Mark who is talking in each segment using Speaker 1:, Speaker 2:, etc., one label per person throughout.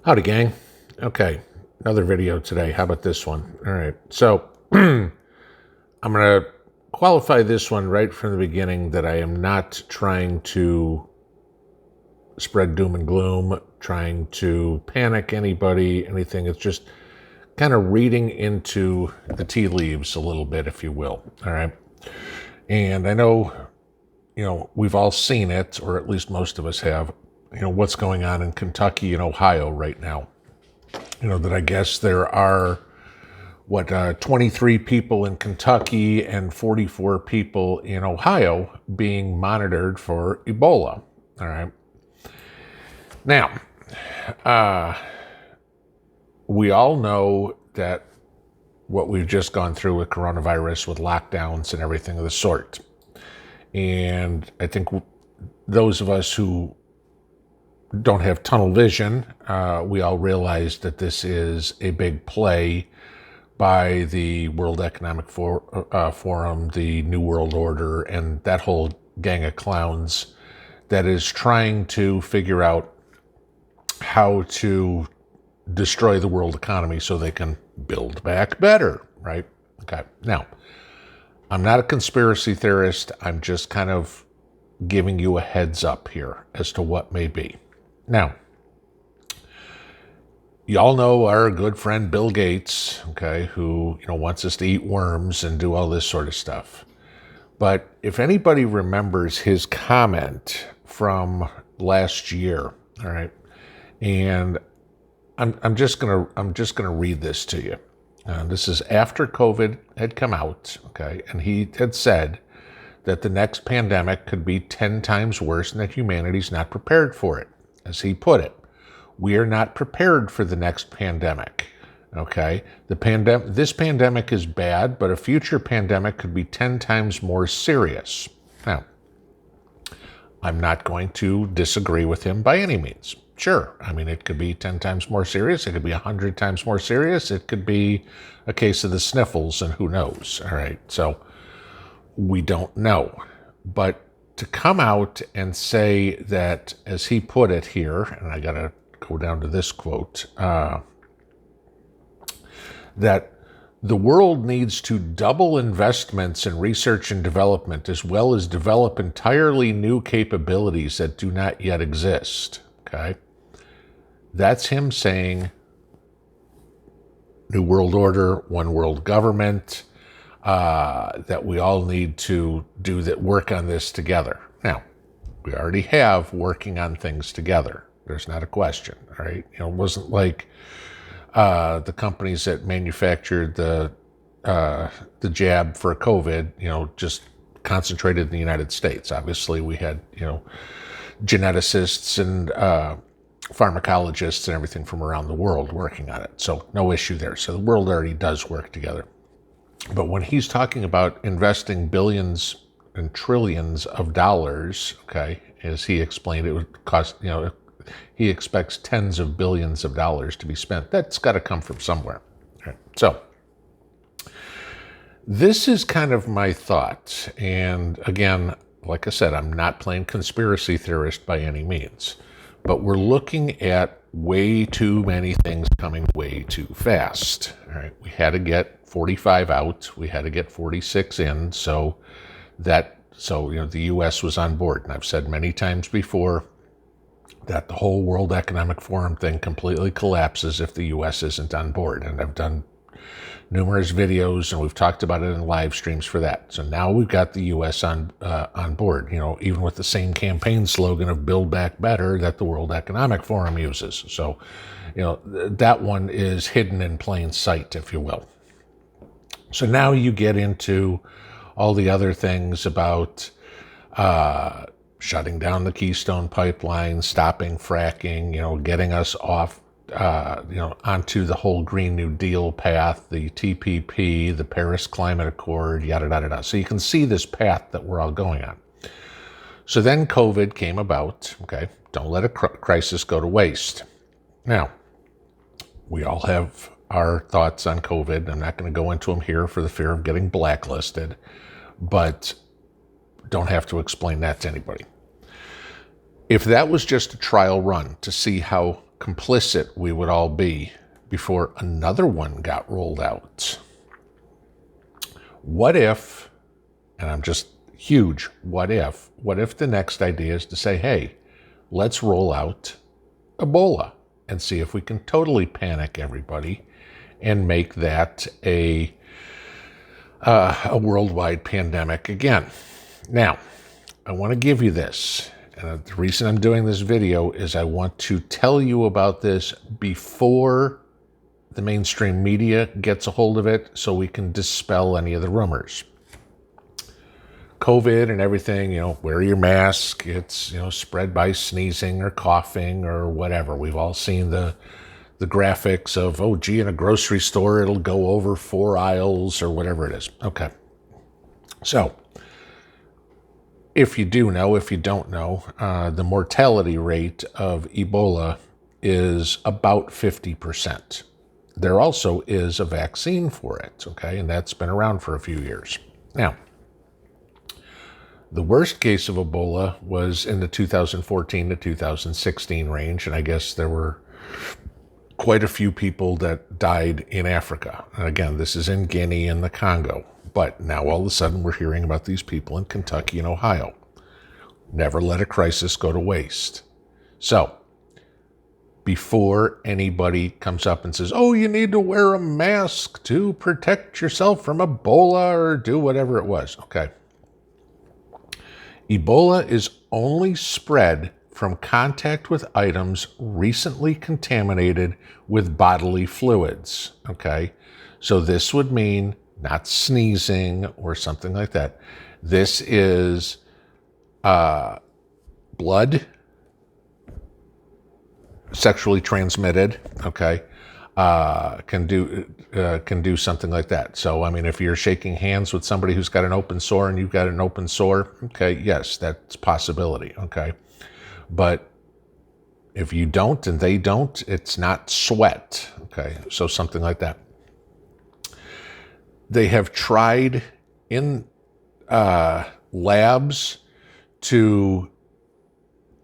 Speaker 1: Howdy, gang. Okay, another video today. How about this one? All right, so I'm going to qualify this one right from the beginning that I am not trying to spread doom and gloom, trying to panic anybody, anything. It's just kind of reading into the tea leaves a little bit, if you will. All right. And I know, we've all seen it, or at least most of us have, what's going on in Kentucky and Ohio right now. That I guess there are, 23 people in Kentucky and 44 people in Ohio being monitored for Ebola. All right. Now, we all know that what we've just gone through with coronavirus, with lockdowns and everything of the sort. And I think those of us who don't have tunnel vision, we all realize that this is a big play by the World Economic Forum, the New World Order, and that whole gang of clowns that is trying to figure out how to destroy the world economy so they can build back better, right? Okay. Now, I'm not a conspiracy theorist. I'm just kind of giving you a heads up here as to what may be. Now, you all know our good friend Bill Gates, okay, who, wants us to eat worms and do all this sort of stuff. But if anybody remembers his comment from last year, all right, and I'm just gonna read this to you. This is after COVID had come out, okay, and he had said that the next pandemic could be 10 times worse and that humanity's not prepared for it. As he put it, we are not prepared for the next pandemic. Okay, this pandemic is bad, but a future pandemic could be 10 times more serious. Now, I'm not going to disagree with him by any means. Sure, I mean, it could be 10 times more serious. It could be 100 times more serious. It could be a case of the sniffles, and who knows? All right, so we don't know. But to come out and say that, as he put it here, and I got to go down to this quote, that the world needs to double investments in research and development, as well as develop entirely new capabilities that do not yet exist. Okay? That's him saying New World Order, one world government, that we all need to do that, work on this together. Now, we already have working on things together. There's not a question, all right? It wasn't like the companies that manufactured the jab for COVID, just concentrated in the United States. Obviously, we had, geneticists and pharmacologists and everything from around the world working on it. So no issue there. So the world already does work together. But when he's talking about investing billions and trillions of dollars, okay, as he explained, it would cost, he expects tens of billions of dollars to be spent. That's got to come from somewhere. Right. So this is kind of my thought. And again, like I said, I'm not playing conspiracy theorist by any means, but we're looking at way too many things coming way too fast. All right. We had to get 45 out. We had to get 46 in. So the U.S. was on board. And I've said many times before that the whole World Economic Forum thing completely collapses if the U.S. isn't on board. And I've done numerous videos, and we've talked about it in live streams for that. So now we've got the U.S. on board, even with the same campaign slogan of Build Back Better that the World Economic Forum uses. So, that one is hidden in plain sight, if you will. So now you get into all the other things about shutting down the Keystone Pipeline, stopping fracking, getting us off, onto the whole Green New Deal path, the TPP, the Paris Climate Accord, yada, yada, yada. So you can see this path that we're all going on. So then COVID came about, okay? Don't let a crisis go to waste. Now, we all have our thoughts on COVID. I'm not going to go into them here for the fear of getting blacklisted, but don't have to explain that to anybody. If that was just a trial run to see how complicit we would all be before another one got rolled out. What if, and I'm just huge, what if the next idea is to say, hey, let's roll out Ebola and see if we can totally panic everybody and make that a worldwide pandemic again. Now, I want to give you this. And the reason I'm doing this video is I want to tell you about this before the mainstream media gets a hold of it so we can dispel any of the rumors. COVID and everything, wear your mask. It's, spread by sneezing or coughing or whatever. We've all seen the graphics of, oh, gee, in a grocery store, it'll go over 4 aisles or whatever it is. Okay. So, if you do know, if you don't know, the mortality rate of Ebola is about 50%. There also is a vaccine for it, okay? And that's been around for a few years. Now, the worst case of Ebola was in the 2014 to 2016 range, and I guess there were quite a few people that died in Africa. And again, this is in Guinea and the Congo. But now all of a sudden we're hearing about these people in Kentucky and Ohio. Never let a crisis go to waste. So, before anybody comes up and says, oh, you need to wear a mask to protect yourself from Ebola or do whatever it was. Okay. Ebola is only spread from contact with items recently contaminated with bodily fluids. Okay. So this would mean not sneezing or something like that. This is blood, sexually transmitted, okay, can do something like that. So, I mean, if you're shaking hands with somebody who's got an open sore and you've got an open sore, okay, yes, that's a possibility, okay. But if you don't and they don't, it's not sweat, okay, so something like that. They have tried in labs to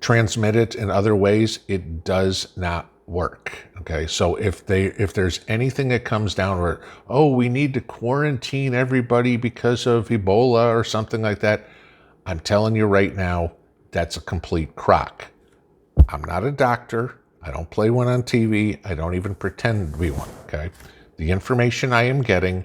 Speaker 1: transmit it in other ways. It does not work. Okay, so if there's anything that comes down where, oh, we need to quarantine everybody because of Ebola or something like that, I'm telling you right now, that's a complete crock. I'm not a doctor. I don't play one on TV. I don't even pretend to be one. Okay, the information I am getting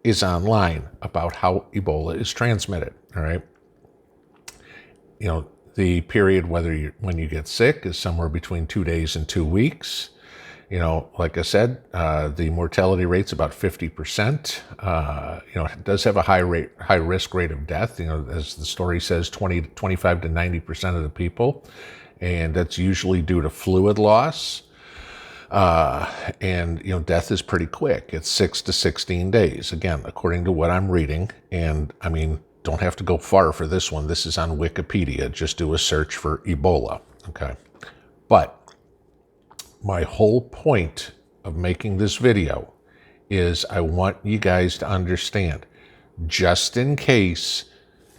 Speaker 1: is online about how Ebola is transmitted. All right. The period when you get sick is somewhere between 2 days and 2 weeks. Like I said, the mortality rate's about 50%. It does have a high risk rate of death. As the story says, 25 to 90% of the people, and that's usually due to fluid loss. And death is pretty quick. It's 6 to 16 days. Again, according to what I'm reading, and I mean, don't have to go far for this one. This is on Wikipedia. Just do a search for Ebola. Okay. But my whole point of making this video is I want you guys to understand, just in case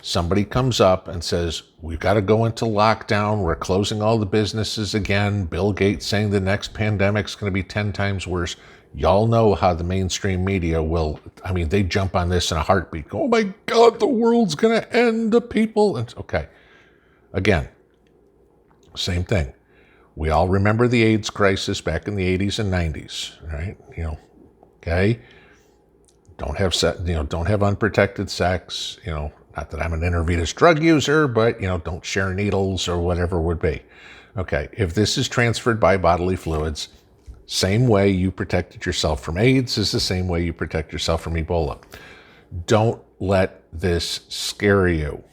Speaker 1: somebody comes up and says, we've got to go into lockdown, we're closing all the businesses again, Bill Gates saying the next pandemic's going to be 10 times worse. Y'all know how the mainstream media will, I mean, they jump on this in a heartbeat. Oh my God, the world's going to end, the people. And okay. Again, same thing. We all remember the AIDS crisis back in the 80s and 90s, right? Okay. Don't have unprotected sex, not that I'm an intravenous drug user, but, don't share needles or whatever would be. Okay. If this is transferred by bodily fluids, same way you protected yourself from AIDS is the same way you protect yourself from Ebola. Don't let this scare you,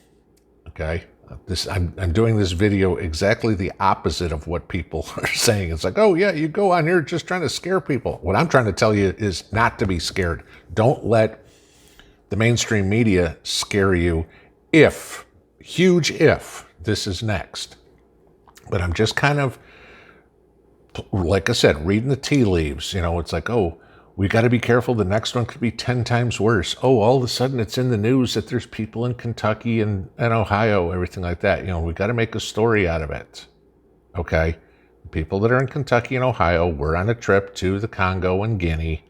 Speaker 1: okay? I'm doing this video exactly the opposite of what people are saying. It's like, oh yeah, you go on here just trying to scare people. What I'm trying to tell you is not to be scared. Don't let the mainstream media scare you if this is next. But I'm just kind of, like I said, reading the tea leaves, it's like, oh, we got to be careful. The next one could be 10 times worse. Oh, all of a sudden it's in the news that there's people in Kentucky and Ohio, everything like that. We got to make a story out of it. Okay. people that are in Kentucky and Ohio were on a trip to the Congo and Guinea,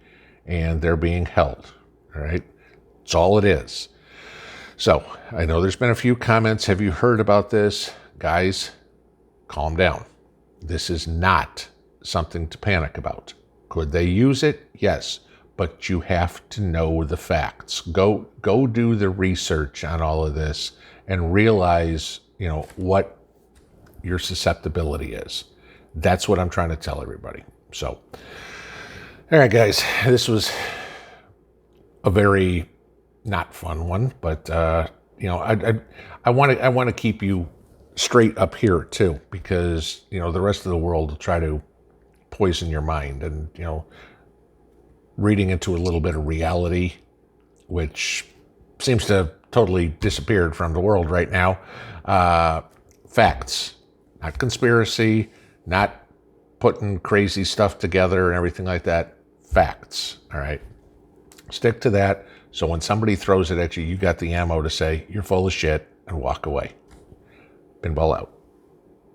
Speaker 1: and they're being held. All right? That's all it is. So I know there's been a few comments. Have you heard about this? Guys, calm down. This is not something to panic about. Could they use it? Yes. But you have to know the facts. Go do the research on all of this and realize, what your susceptibility is. That's what I'm trying to tell everybody. So, all right, guys, this was a very not fun one, but I want to keep you straight up here too, because the rest of the world will try to poison your mind, and reading into a little bit of reality, which seems to have totally disappeared from the world right now. Facts, not conspiracy, not putting crazy stuff together and everything like that. Facts, all right? Stick to that, so when somebody throws it at you, you got the ammo to say, you're full of shit, and walk away. Pinball out.